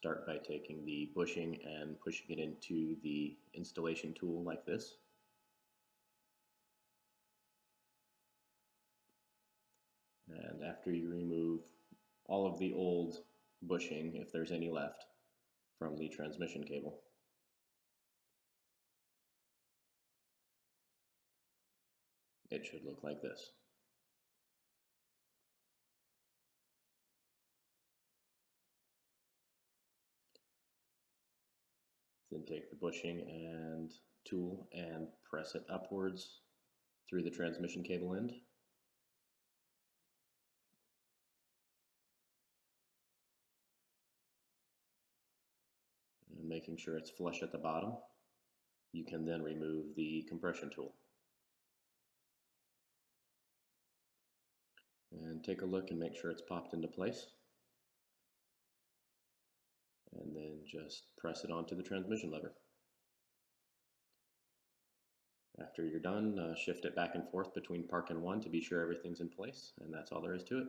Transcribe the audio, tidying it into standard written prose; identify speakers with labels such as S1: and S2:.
S1: start by taking the bushing and pushing it into the installation tool like this. And after you remove all of the old bushing, if there's any left, from the transmission cable, it should look like this. Then take the bushing and tool and press it upwards through the transmission cable end. And making sure it's flush at the bottom, you can then remove the compression tool. And take a look and make sure it's popped into place. And then just press it onto the transmission lever. After you're done, shift it back and forth between park and 1 to be sure everything's in place, and that's all there is to it.